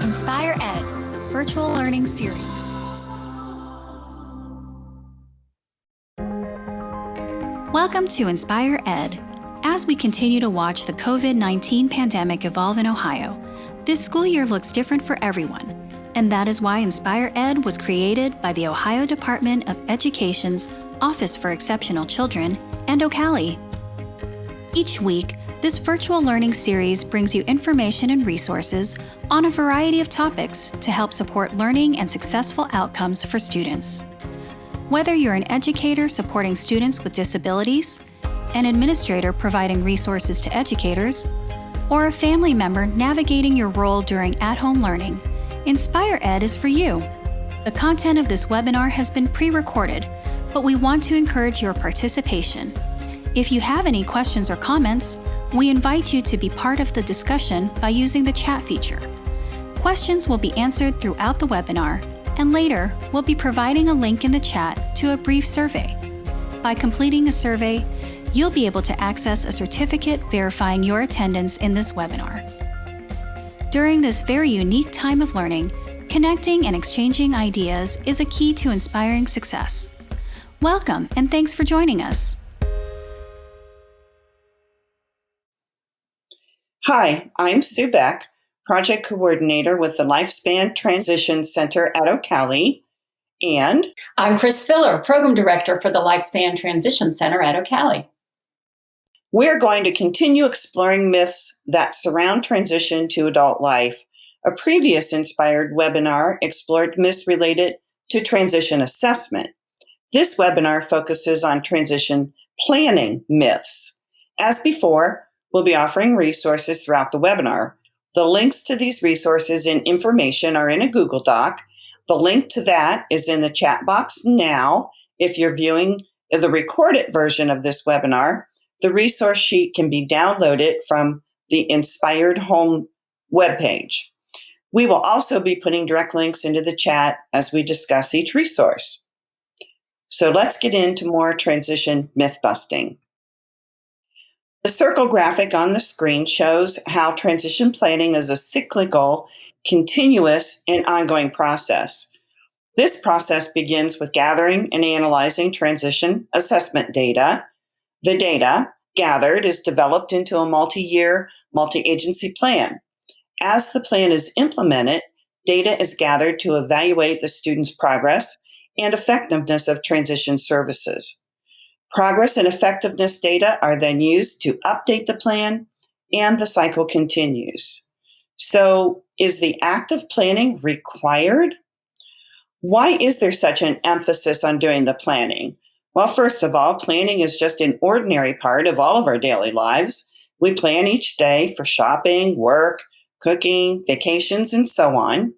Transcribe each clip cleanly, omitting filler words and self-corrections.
InspirED Virtual Learning Series. Welcome to InspirED. As we continue to watch the COVID-19 pandemic evolve in Ohio, this school year looks different for everyone, and that is why InspirED was created by the Ohio Department of Education's Office for Exceptional Children and OCALI. Each week, this virtual learning series brings you information and resources on a variety of topics to help support learning and successful outcomes for students. Whether you're an educator supporting students with disabilities, an administrator providing resources to educators, or a family member navigating your role during at-home learning, InspirED is for you. The content of this webinar has been pre-recorded, but we want to encourage your participation. If you have any questions or comments, we invite you to be part of the discussion by using the chat feature. Questions will be answered throughout the webinar, and later we'll be providing a link in the chat to a brief survey. By completing a survey, you'll be able to access a certificate verifying your attendance in this webinar. During this very unique time of learning, connecting and exchanging ideas is a key to inspiring success. Welcome, and thanks for joining us. Hi, I'm Sue Beck, Project Coordinator with the Lifespan Transition Center at OCALI, and I'm Chris Filler, Program Director for the Lifespan Transition Center at OCALI. We're going to continue exploring myths that surround transition to adult life. A previous InspirED webinar explored myths related to transition assessment. This webinar focuses on transition planning myths. As before, we'll be offering resources throughout the webinar. The links to these resources and information are in a Google Doc. The link to that is in the chat box now. If you're viewing the recorded version of this webinar, the resource sheet can be downloaded from the InspirED home webpage. We will also be putting direct links into the chat as we discuss each resource. So let's get into more transition myth busting. The circle graphic on the screen shows how transition planning is a cyclical, continuous, and ongoing process. This process begins with gathering and analyzing transition assessment data. The data gathered is developed into a multi-year, multi-agency plan. As the plan is implemented, data is gathered to evaluate the student's progress and effectiveness of transition services. Progress and effectiveness data are then used to update the plan, and the cycle continues. So, is the act of planning required? Why is there such an emphasis on doing the planning? Well, first of all, planning is just an ordinary part of all of our daily lives. We plan each day for shopping, work, cooking, vacations, and so on.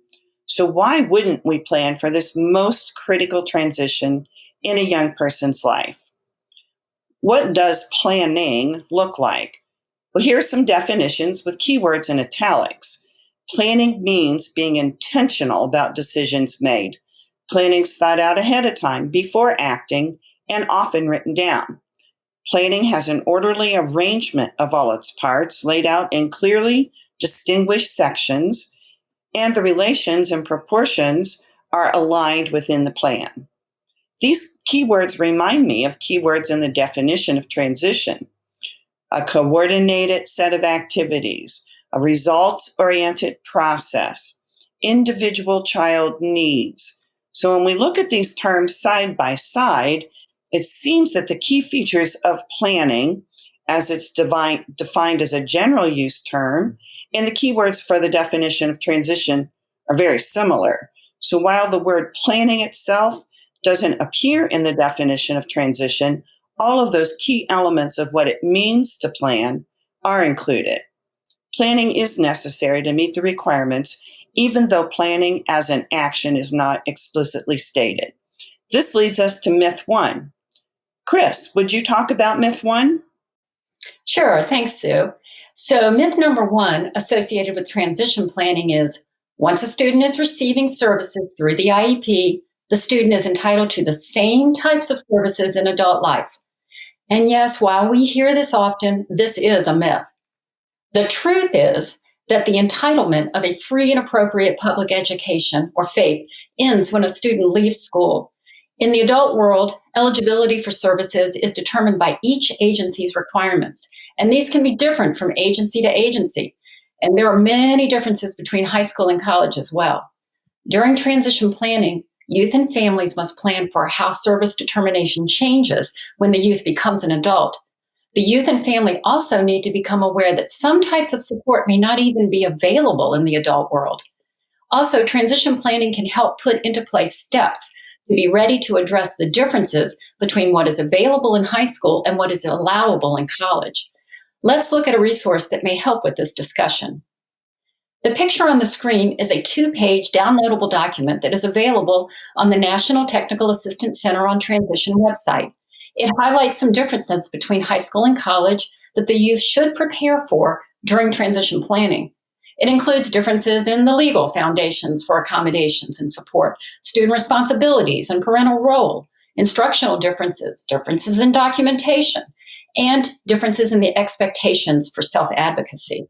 So why wouldn't we plan for this most critical transition in a young person's life? What does planning look like? Well, here are some definitions with keywords in italics. Planning means being intentional about decisions made. Planning's thought out ahead of time, before acting, and often written down. Planning has an orderly arrangement of all its parts laid out in clearly distinguished sections, and the relations and proportions are aligned within the plan. These keywords remind me of keywords in the definition of transition: a coordinated set of activities, a results-oriented process, individual child needs. So when we look at these terms side by side, it seems that the key features of planning, as it's defined as a general use term, and the keywords for the definition of transition are very similar. So while the word planning itself doesn't appear in the definition of transition, all of those key elements of what it means to plan are included. Planning is necessary to meet the requirements, even though planning as an action is not explicitly stated. This leads us to myth 1. Chris, would you talk about myth 1? Sure, thanks, Sue. So myth number 1 associated with transition planning is once a student is receiving services through the IEP, the student is entitled to the same types of services in adult life. And yes, while we hear this often, this is a myth. The truth is that the entitlement of a free and appropriate public education, or FAPE, ends when a student leaves school. In the adult world, eligibility for services is determined by each agency's requirements, and these can be different from agency to agency. And there are many differences between high school and college as well. During transition planning, youth and families must plan for how service determination changes when the youth becomes an adult. The youth and family also need to become aware that some types of support may not even be available in the adult world. Also, transition planning can help put into place steps to be ready to address the differences between what is available in high school and what is allowable in college. Let's look at a resource that may help with this discussion. The picture on the screen is a 2-page downloadable document that is available on the National Technical Assistance Center on Transition website. It highlights some differences between high school and college that the youth should prepare for during transition planning. It includes differences in the legal foundations for accommodations and support, student responsibilities and parental role, instructional differences, differences in documentation, and differences in the expectations for self-advocacy.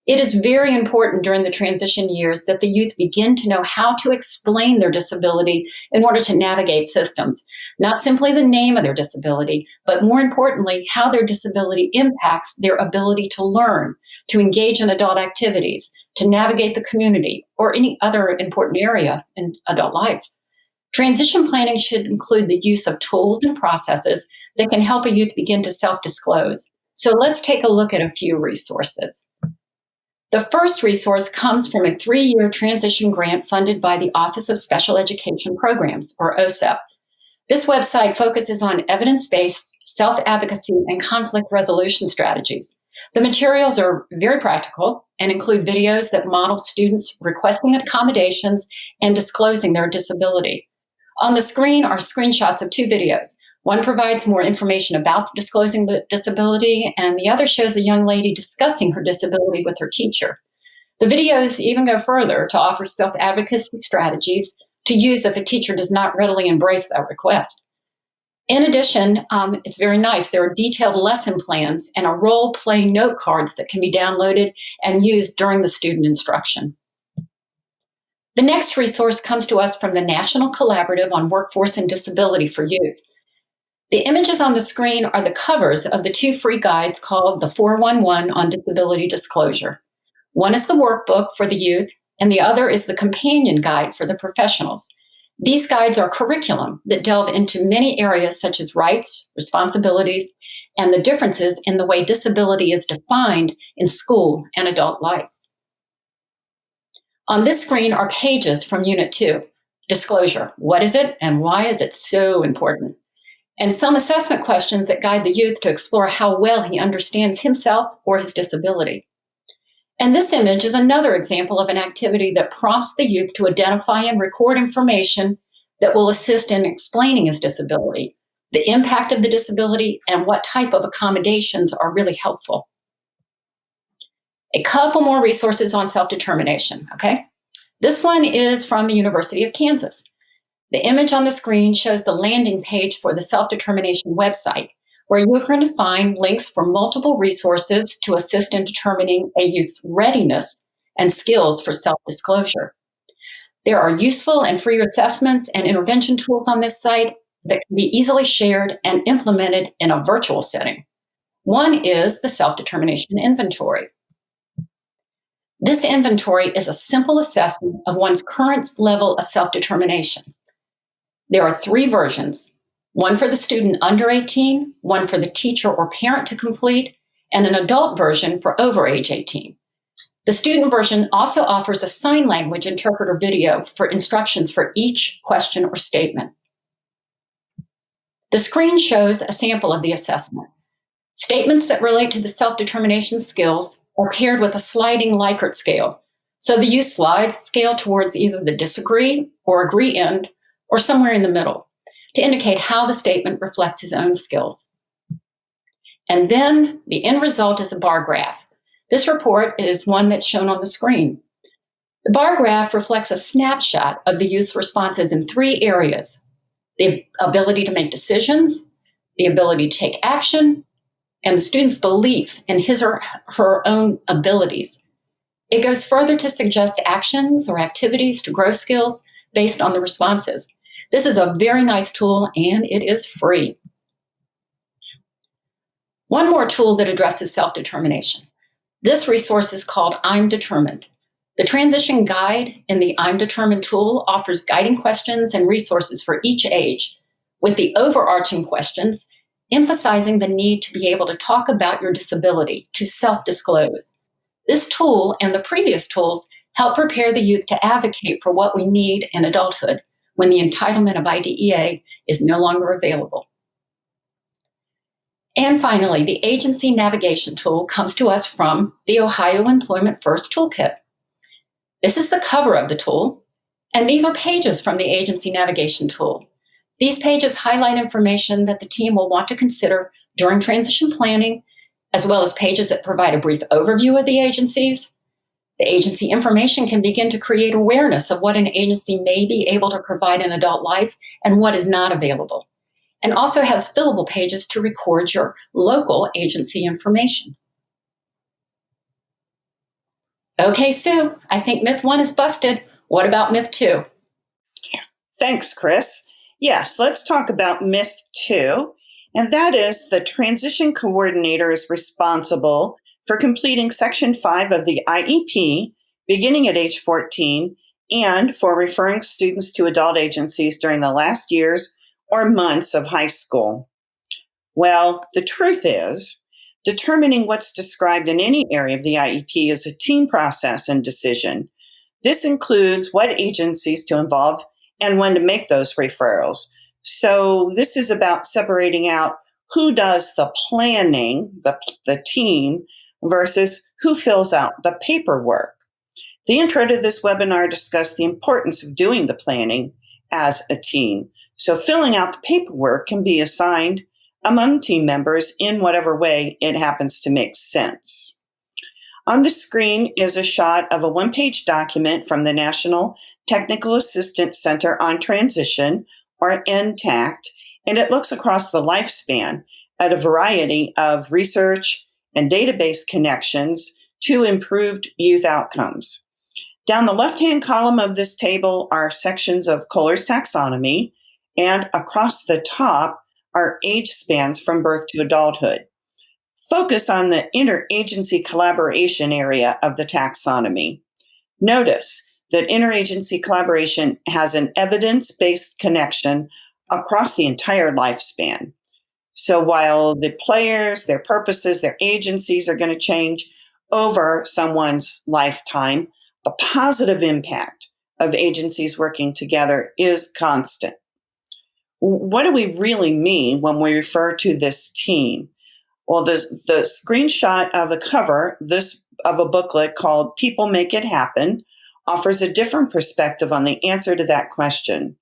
It is very important during the transition years that the youth begin to know how to explain their disability in order to navigate systems, not simply the name of their disability, but more importantly, how their disability impacts their ability to learn, to engage in adult activities, to navigate the community, or any other important area in adult life. Transition planning should include the use of tools and processes that can help a youth begin to self-disclose. So let's take a look at a few resources. The first resource comes from a 3-year transition grant funded by the Office of Special Education Programs, or OSEP. This website focuses on evidence-based self-advocacy and conflict resolution strategies. The materials are very practical and include videos that model students requesting accommodations and disclosing their disability. On the screen are screenshots of 2 videos. One provides more information about disclosing the disability, and the other shows a young lady discussing her disability with her teacher. The videos even go further to offer self-advocacy strategies to use if a teacher does not readily embrace that request. In addition, it's very nice. There are detailed lesson plans and a role-play note cards that can be downloaded and used during the student instruction. The next resource comes to us from the National Collaborative on Workforce and Disability for Youth. The images on the screen are the covers of the 2 free guides called the 411 on Disability Disclosure. One is the workbook for the youth, and the other is the companion guide for the professionals. These guides are curriculum that delve into many areas such as rights, responsibilities, and the differences in the way disability is defined in school and adult life. On this screen are pages from Unit 2, Disclosure. What is it and why is it so important? And some assessment questions that guide the youth to explore how well he understands himself or his disability. And this image is another example of an activity that prompts the youth to identify and record information that will assist in explaining his disability, the impact of the disability, and what type of accommodations are really helpful. A couple more resources on self-determination, okay? This one is from the University of Kansas. The image on the screen shows the landing page for the self-determination website, where you are going to find links for multiple resources to assist in determining a youth's readiness and skills for self-disclosure. There are useful and free assessments and intervention tools on this site that can be easily shared and implemented in a virtual setting. One is the self-determination inventory. This inventory is a simple assessment of one's current level of self-determination. There are 3 versions, one for the student under 18, one for the teacher or parent to complete, and an adult version for over age 18. The student version also offers a sign language interpreter video for instructions for each question or statement. The screen shows a sample of the assessment. Statements that relate to the self-determination skills are paired with a sliding Likert scale. So the youth slides the scale towards either the disagree or agree end, or somewhere in the middle, to indicate how the statement reflects his own skills. And then the end result is a bar graph. This report is one that's shown on the screen. The bar graph reflects a snapshot of the youth's responses in 3 areas: the ability to make decisions, the ability to take action, and the student's belief in his or her own abilities. It goes further to suggest actions or activities to grow skills based on the responses. This is a very nice tool, and it is free. One more tool that addresses self-determination. This resource is called I'm Determined. The transition guide in the I'm Determined tool offers guiding questions and resources for each age, with the overarching questions emphasizing the need to be able to talk about your disability, to self-disclose. This tool and the previous tools help prepare the youth to advocate for what we need in adulthood when the entitlement of IDEA is no longer available. And finally, the agency navigation tool comes to us from the Ohio Employment First Toolkit. This is the cover of the tool, and these are pages from the agency navigation tool. These pages highlight information that the team will want to consider during transition planning, as well as pages that provide a brief overview of the agencies. The agency information can begin to create awareness of what an agency may be able to provide in adult life and what is not available, and also has fillable pages to record your local agency information. Okay, Sue, I think myth 1 is busted. What about myth 2? Thanks, Chris. Yes, let's talk about myth 2, and that is the transition coordinator is responsible for completing Section 5 of the IEP beginning at age 14 and for referring students to adult agencies during the last years or months of high school. Well, the truth is, determining what's described in any area of the IEP is a team process and decision. This includes what agencies to involve and when to make those referrals. So this is about separating out who does the planning, the team, versus who fills out the paperwork. The intro to this webinar discussed the importance of doing the planning as a team. So filling out the paperwork can be assigned among team members in whatever way it happens to make sense. On the screen is a shot of a one-page document from the National Technical Assistance Center on Transition, or NTACT, and it looks across the lifespan at a variety of research and database connections to improved youth outcomes. Down the left-hand column of this table are sections of Kohler's taxonomy, and across the top are age spans from birth to adulthood. Focus on the interagency collaboration area of the taxonomy. Notice that interagency collaboration has an evidence-based connection across the entire lifespan. So while the players, their purposes, their agencies are going to change over someone's lifetime, the positive impact of agencies working together is constant. What do we really mean when we refer to this team? Well, the screenshot of the cover of a booklet called People Make It Happen offers a different perspective on the answer to that question.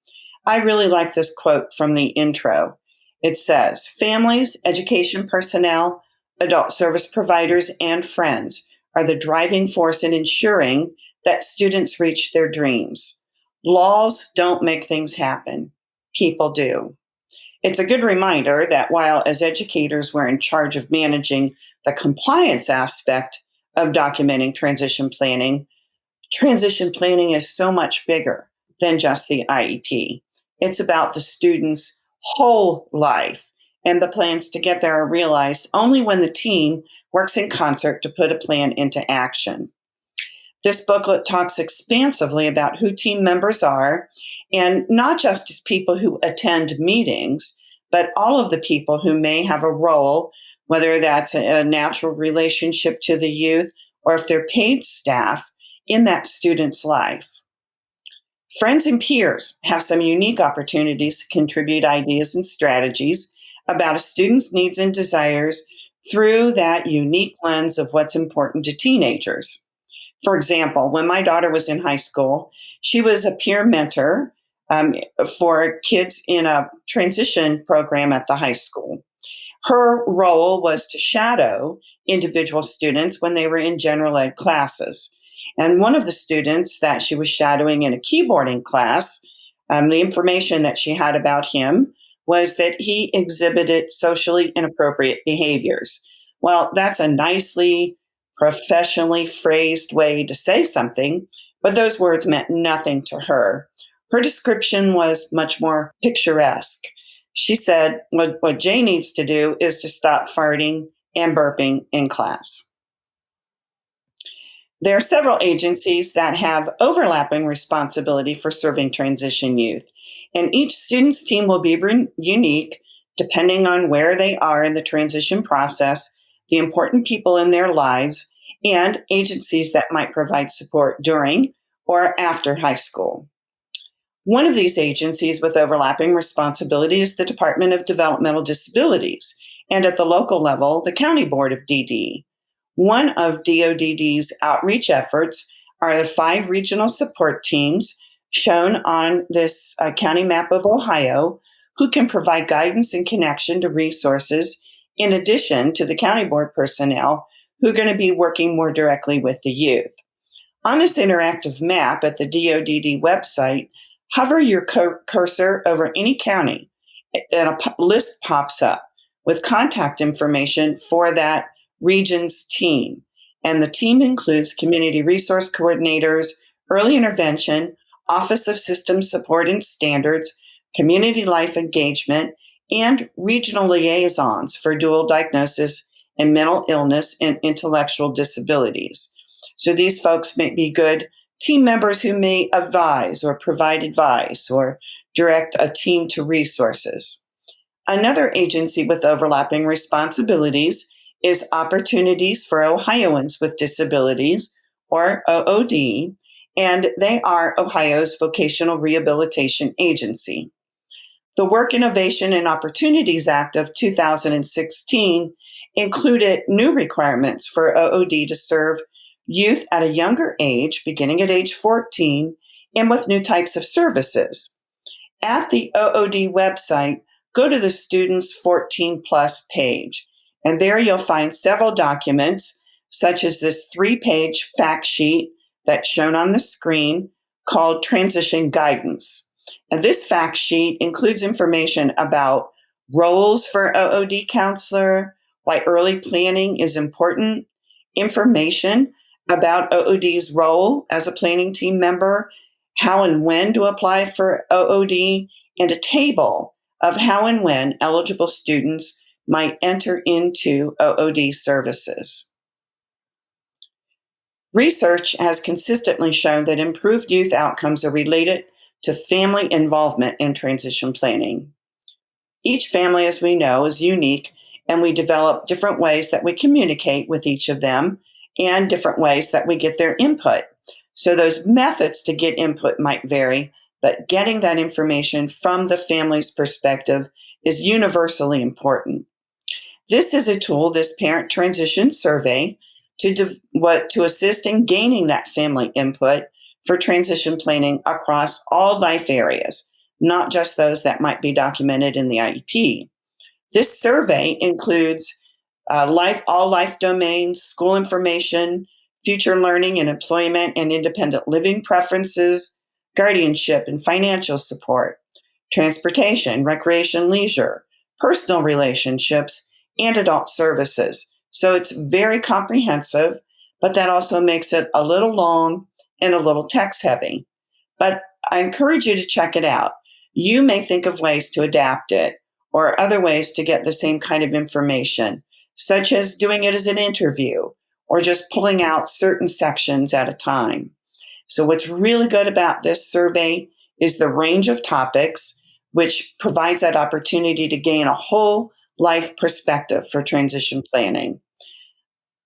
I really like this quote from the intro. It says, families, education personnel, adult service providers, and friends are the driving force in ensuring that students reach their dreams. Laws don't make things happen. People do. It's a good reminder that while as educators we're in charge of managing the compliance aspect of documenting transition planning is so much bigger than just the IEP. It's about the student's whole life, and the plans to get there are realized only when the team works in concert to put a plan into action. This booklet talks expansively about who team members are, and not just as people who attend meetings, but all of the people who may have a role, whether that's a natural relationship to the youth or if they're paid staff in that student's life. Friends and peers have some unique opportunities to contribute ideas and strategies about a student's needs and desires through that unique lens of what's important to teenagers. For example, when my daughter was in high school, she was a peer mentor for kids in a transition program at the high school. Her role was to shadow individual students when they were in general ed classes. And one of the students that she was shadowing in a keyboarding class, the information that she had about him was that he exhibited socially inappropriate behaviors. Well, that's a nicely professionally phrased way to say something, but those words meant nothing to her. Her description was much more picturesque. She said, what Jay needs to do is to stop farting and burping in class. There are several agencies that have overlapping responsibility for serving transition youth, and each student's team will be unique depending on where they are in the transition process, the important people in their lives, and agencies that might provide support during or after high school. One of these agencies with overlapping responsibility is the Department of Developmental Disabilities, and at the local level, the County Board of DD. One of DODD's outreach efforts are the 5 regional support teams shown on this county map of Ohio, who can provide guidance and connection to resources in addition to the county board personnel who are going to be working more directly with the youth. On this interactive map at the DODD website, hover your cursor over any county and a list pops up with contact information for that region's team. And the team includes community resource coordinators, early intervention, Office of System Support and Standards, community life engagement, and regional liaisons for dual diagnosis and mental illness and intellectual disabilities. So these folks may be good team members who may advise or provide advice or direct a team to resources. Another agency with overlapping responsibilities is Opportunities for Ohioans with Disabilities, or OOD, and they are Ohio's vocational rehabilitation agency. The Work Innovation and Opportunities Act of 2016 included new requirements for OOD to serve youth at a younger age, beginning at age 14, and with new types of services. At the OOD website, go to the Students 14 Plus page, and there you'll find several documents, such as this 3-page fact sheet that's shown on the screen called Transition Guidance. And this fact sheet includes information about roles for OOD counselor, why early planning is important, information about OOD's role as a planning team member, how and when to apply for OOD, and a table of how and when eligible students might enter into OOD services. Research has consistently shown that improved youth outcomes are related to family involvement in transition planning. Each family, as we know, is unique, and we develop different ways that we communicate with each of them and different ways that we get their input. So those methods to get input might vary, but getting that information from the family's perspective is universally important. This is a tool, this parent transition survey, to assist in gaining that family input for transition planning across all life areas, not just those that might be documented in the IEP. This survey includes all life domains, school information, future learning and employment and independent living preferences, guardianship and financial support, transportation, recreation, leisure, personal relationships, and adult services. So it's very comprehensive, but that also makes it a little long and a little text heavy. But I encourage you to check it out. You may think of ways to adapt it or other ways to get the same kind of information, such as doing it as an interview or just pulling out certain sections at a time. So what's really good about this survey is the range of topics, which provides that opportunity to gain a whole life perspective for transition planning.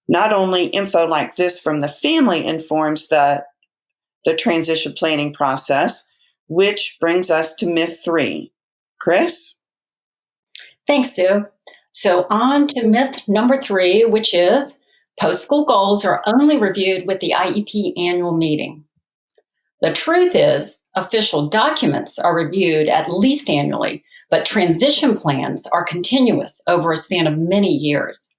Not only info like this from the family informs the transition planning process, which brings us to myth 3. Chris? Thanks, Sue. So on to myth number 3, which is post-school goals are only reviewed with the IEP annual meeting. The truth is, official documents are reviewed at least annually, but transition plans are continuous over a span of many years.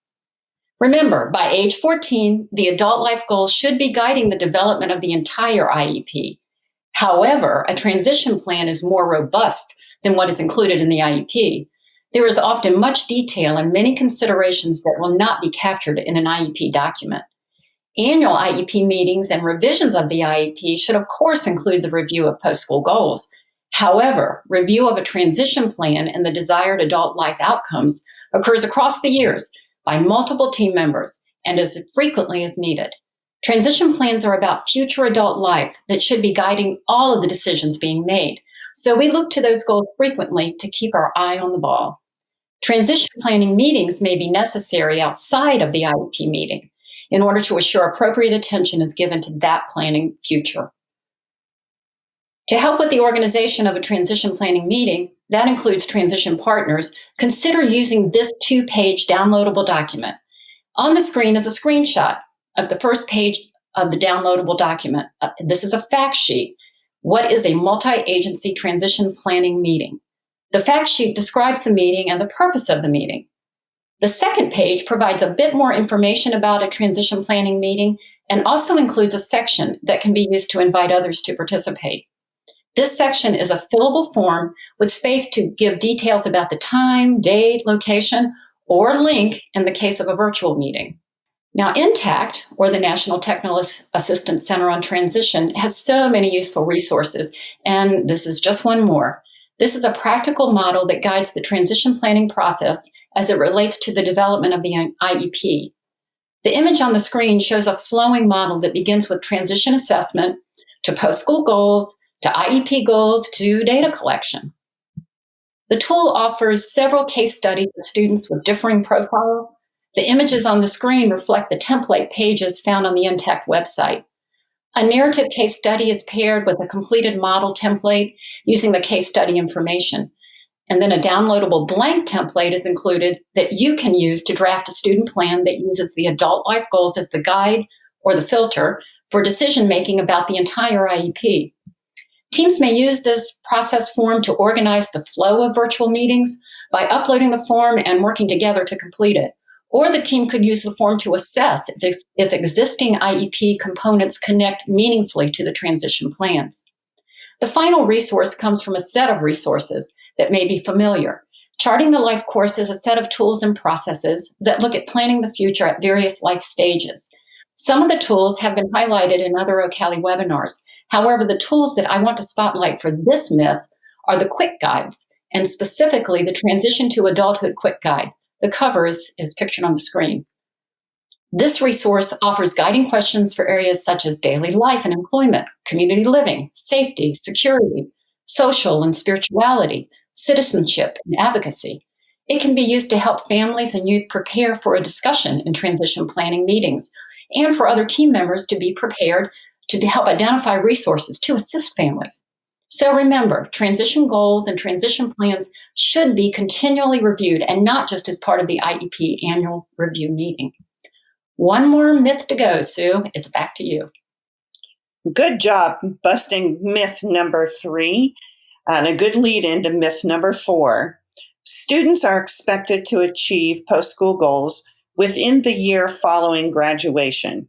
Remember, by age 14, the adult life goals should be guiding the development of the entire IEP. However, a transition plan is more robust than what is included in the IEP. There is often much detail and many considerations that will not be captured in an IEP document. Annual IEP meetings and revisions of the IEP should, of course, include the review of post-school goals. However, review of a transition plan and the desired adult life outcomes occurs across the years by multiple team members and as frequently as needed. Transition plans are about future adult life that should be guiding all of the decisions being made. So we look to those goals frequently to keep our eye on the ball. Transition planning meetings may be necessary outside of the IEP meeting in order to assure appropriate attention is given to that planning future. To help with the organization of a transition planning meeting, that includes transition partners, consider using this 2-page downloadable document. On the screen is a screenshot of the first page of the downloadable document. This is a fact sheet. What is a multi-agency transition planning meeting? The fact sheet describes the meeting and the purpose of the meeting. The second page provides a bit more information about a transition planning meeting and also includes a section that can be used to invite others to participate. This section is a fillable form with space to give details about the time, date, location, or link in the case of a virtual meeting. Now, NTACT, or the National Technical Assistance Center on Transition, has so many useful resources, and this is just one more. This is a practical model that guides the transition planning process as it relates to the development of the IEP. The image on the screen shows a flowing model that begins with transition assessment to post-school goals, to IEP goals, to data collection. The tool offers several case studies of students with differing profiles. The images on the screen reflect the template pages found on the NTACT website. A narrative case study is paired with a completed model template using the case study information. And then a downloadable blank template is included that you can use to draft a student plan that uses the adult life goals as the guide or the filter for decision-making about the entire IEP. Teams may use this process form to organize the flow of virtual meetings by uploading the form and working together to complete it. Or the team could use the form to assess if existing IEP components connect meaningfully to the transition plans. The final resource comes from a set of resources that may be familiar. Charting the LifeCourse is a set of tools and processes that look at planning the future at various life stages. Some of the tools have been highlighted in other OCALI webinars. However, the tools that I want to spotlight for this myth are the quick guides, and specifically the Transition to Adulthood Quick Guide. The cover is pictured on the screen. This resource offers guiding questions for areas such as daily life and employment, community living, safety, security, social and spirituality, citizenship, and advocacy. It can be used to help families and youth prepare for a discussion in transition planning meetings and for other team members to be prepared to help identify resources to assist families. So remember, transition goals and transition plans should be continually reviewed and not just as part of the IEP annual review meeting. One more myth to go, Sue. It's back to you. Good job busting myth number 3 and a good lead into myth number 4. Students are expected to achieve post-school goals within the year following graduation.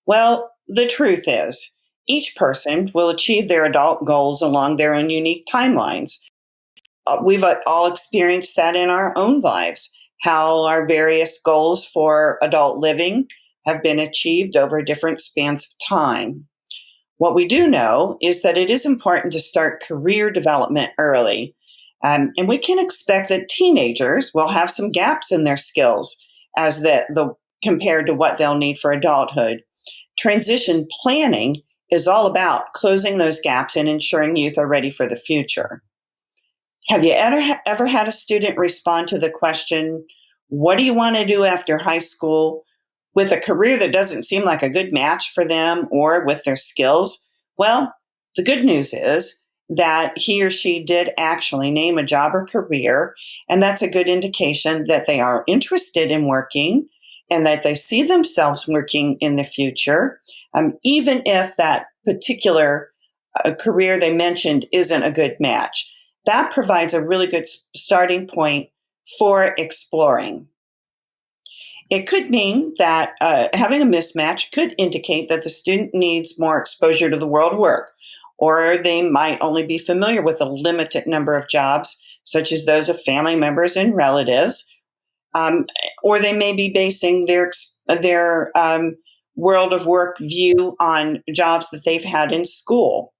Well, the truth is, each person will achieve their adult goals along their own unique timelines. We've all experienced that in our own lives, how our various goals for adult living have been achieved over different spans of time. What we do know is that it is important to start career development early, and we can expect that teenagers will have some gaps in their skills as compared to what they'll need for adulthood. Transition planning is all about closing those gaps and ensuring youth are ready for the future. Have you ever had a student respond to the question, what do you want to do after high school, with a career that doesn't seem like a good match for them or with their skills? Well, the good news is that he or she did actually name a job or career, and that's a good indication that they are interested in working and that they see themselves working in the future, even if that particular career they mentioned isn't a good match. That provides a really good starting point for exploring. It could mean that having a mismatch could indicate that the student needs more exposure to the world of work, or they might only be familiar with a limited number of jobs, such as those of family members and relatives, or they may be basing their world of work view on jobs that they've had in school.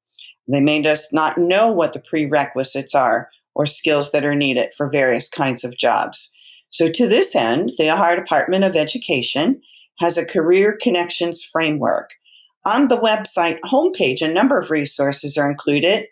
They may just not know what the prerequisites are or skills that are needed for various kinds of jobs. So to this end, the Ohio Department of Education has a career connections framework. On the website homepage, a number of resources are included: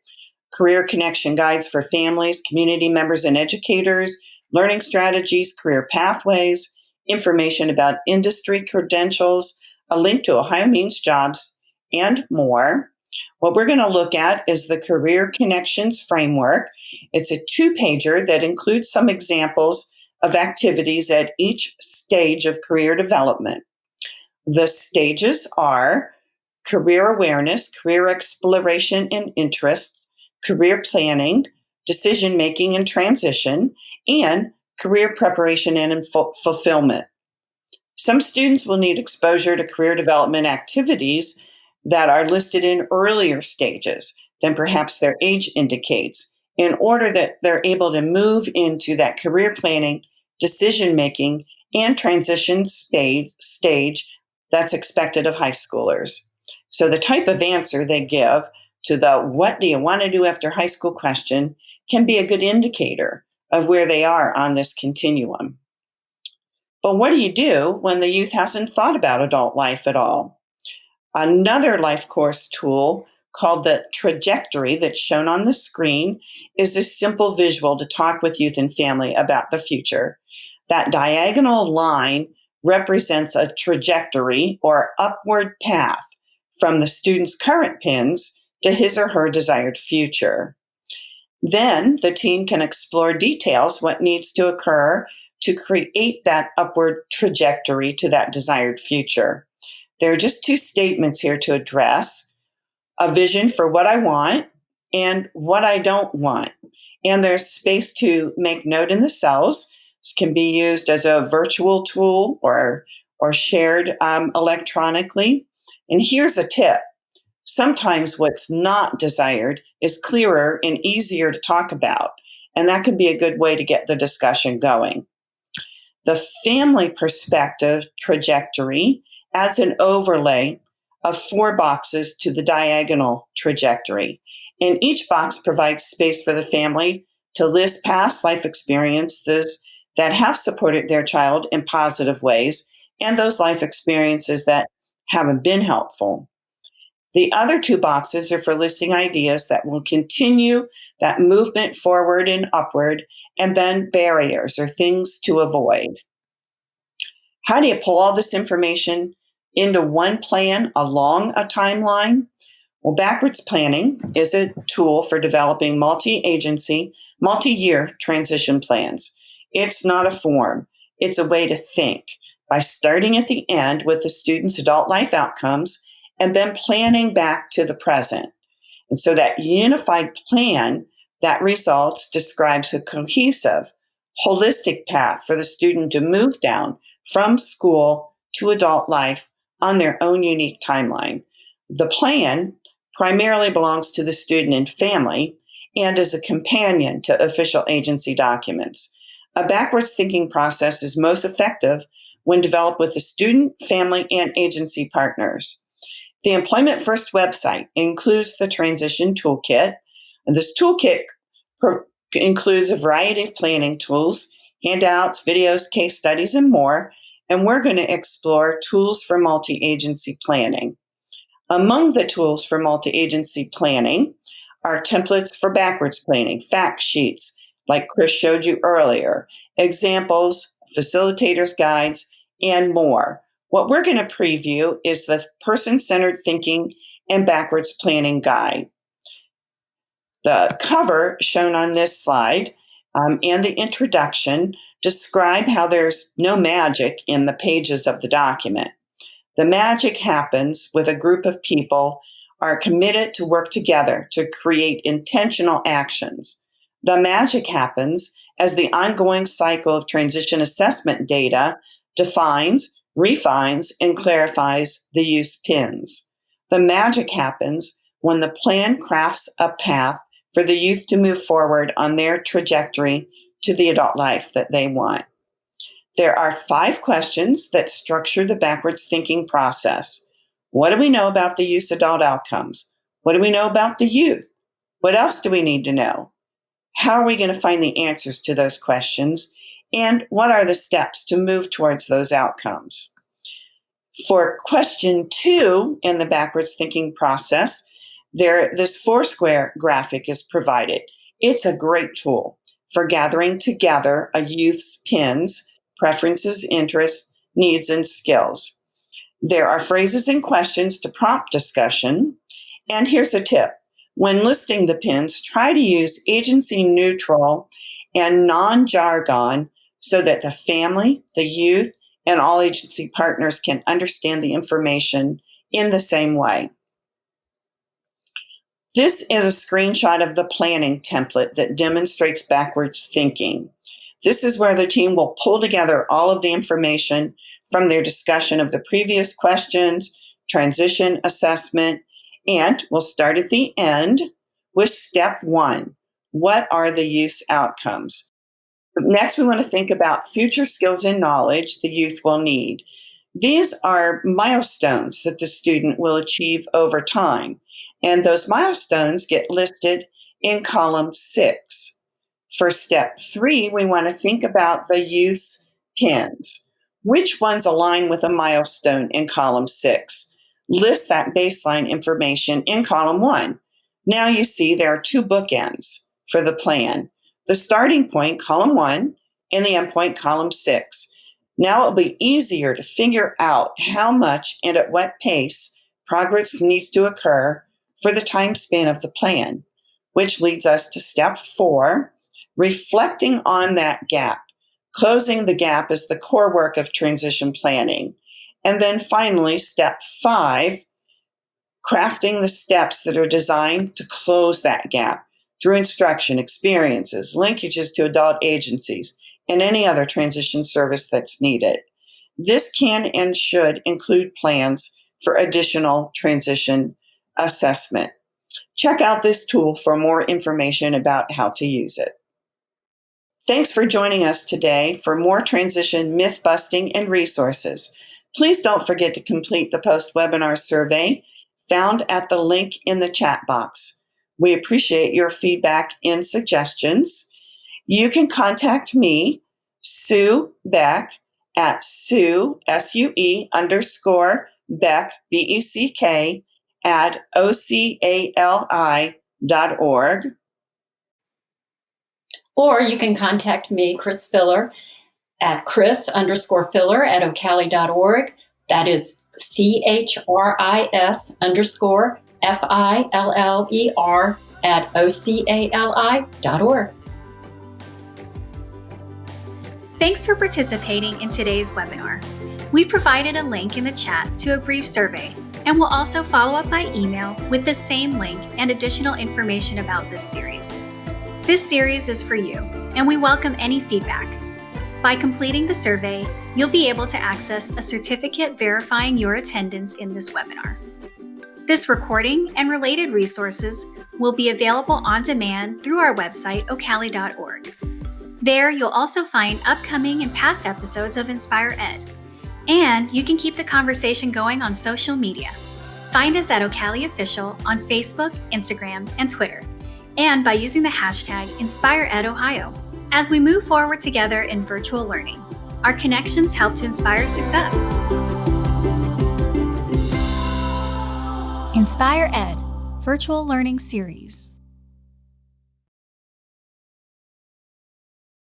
career connection guides for families, community members, and educators, learning strategies, career pathways, information about industry credentials, a link to Ohio Means Jobs, and more. What we're going to look at is the Career Connections Framework. It's a 2-pager that includes some examples of activities at each stage of career development. The stages are career awareness, career exploration and interest, career planning, decision-making and transition, and career preparation and fulfillment. Some students will need exposure to career development activities that are listed in earlier stages than perhaps their age indicates, in order that they're able to move into that career planning, decision-making, and transition stage that's expected of high schoolers. So the type of answer they give to the "what do you want to do after high school" question can be a good indicator of where they are on this continuum. But what do you do when the youth hasn't thought about adult life at all? Another LifeCourse tool called the trajectory that's shown on the screen is a simple visual to talk with youth and family about the future. That diagonal line represents a trajectory or upward path from the student's current pins to his or her desired future. Then the team can explore details what needs to occur to create that upward trajectory to that desired future. There are just 2 statements here to address: a vision for what I want and what I don't want. And there's space to make note in the cells. This can be used as a virtual tool or shared electronically. And here's a tip. Sometimes what's not desired is clearer and easier to talk about, and that could be a good way to get the discussion going. The family perspective trajectory adds an overlay of 4 boxes to the diagonal trajectory, and each box provides space for the family to list past life experiences that have supported their child in positive ways and those life experiences that haven't been helpful. The other 2 boxes are for listing ideas that will continue that movement forward and upward, and then barriers or things to avoid. How do you pull all this information into one plan along a timeline? Well, backwards planning is a tool for developing multi-agency, multi-year transition plans. It's not a form. It's a way to think by starting at the end with the student's adult life outcomes and then planning back to the present. And so that unified plan that results describes a cohesive, holistic path for the student to move down from school to adult life on their own unique timeline. The plan primarily belongs to the student and family and is a companion to official agency documents. A backwards thinking process is most effective when developed with the student, family, and agency partners. The Employment First website includes the Transition Toolkit, and this toolkit includes a variety of planning tools, handouts, videos, case studies, and more, and we're going to explore tools for multi-agency planning. Among the tools for multi-agency planning are templates for backwards planning, fact sheets, like Chris showed you earlier, examples, facilitators' guides, and more. What we're going to preview is the Person-Centered Thinking and Backwards Planning Guide. The cover shown on this slide and the introduction describe how there's no magic in the pages of the document. The magic happens with a group of people are committed to work together to create intentional actions. The magic happens as the ongoing cycle of transition assessment data defines, refines, and clarifies the use pins. The magic happens when the plan crafts a path for the youth to move forward on their trajectory to the adult life that they want. There are 5 questions that structure the backwards thinking process. What do we know about the youth adult outcomes? What do we know about the youth? What else do we need to know? How are we going to find the answers to those questions? And what are the steps to move towards those outcomes? For question 2 in the backwards thinking process, this 4-square graphic is provided. It's a great tool for gathering together a youth's PINs, preferences, interests, needs, and skills. There are phrases and questions to prompt discussion. And here's a tip. When listing the PINs, try to use agency-neutral and non-jargon so that the family, the youth, and all agency partners can understand the information in the same way. This is a screenshot of the planning template that demonstrates backwards thinking. This is where the team will pull together all of the information from their discussion of the previous questions, transition assessment, and we'll start at the end with step 1. What are the youth's outcomes? Next, we want to think about future skills and knowledge the youth will need. These are milestones that the student will achieve over time, and those milestones get listed in column 6. For step 3, we want to think about the youth's PINs. Which ones align with a milestone in column 6? List that baseline information in column 1. Now you see there are 2 bookends for the plan. The starting point, column 1, and the endpoint, column 6. Now it'll be easier to figure out how much and at what pace progress needs to occur for the time span of the plan, which leads us to step 4, reflecting on that gap. Closing the gap is the core work of transition planning. And then finally, step 5, crafting the steps that are designed to close that gap through instruction, experiences, linkages to adult agencies, and any other transition service that's needed. This can and should include plans for additional transition assessment. Check out this tool for more information about how to use it. Thanks for joining us today for more transition myth busting and resources. Please don't forget to complete the post-webinar survey found at the link in the chat box. We appreciate your feedback and suggestions. You can contact me, Sue Beck, at Sue, S-U-E _Beck, B-E-C-K, at OCALI.org. Or you can contact me, Chris Filler, at Chris _Filler at OCALI.org. That is CHRIS _ FILLER at OCALI.org. Thanks for participating in today's webinar. We've provided a link in the chat to a brief survey, and we'll also follow up by email with the same link and additional information about this series. This series is for you, and we welcome any feedback. By completing the survey, you'll be able to access a certificate verifying your attendance in this webinar. This recording and related resources will be available on demand through our website, OCALI.org. There, you'll also find upcoming and past episodes of InspirED. And you can keep the conversation going on social media. Find us at OCALI Official on Facebook, Instagram, and Twitter, and by using the hashtag InspirEdOhio. As we move forward together in virtual learning, our connections help to inspire success. InspirED Virtual Learning Series.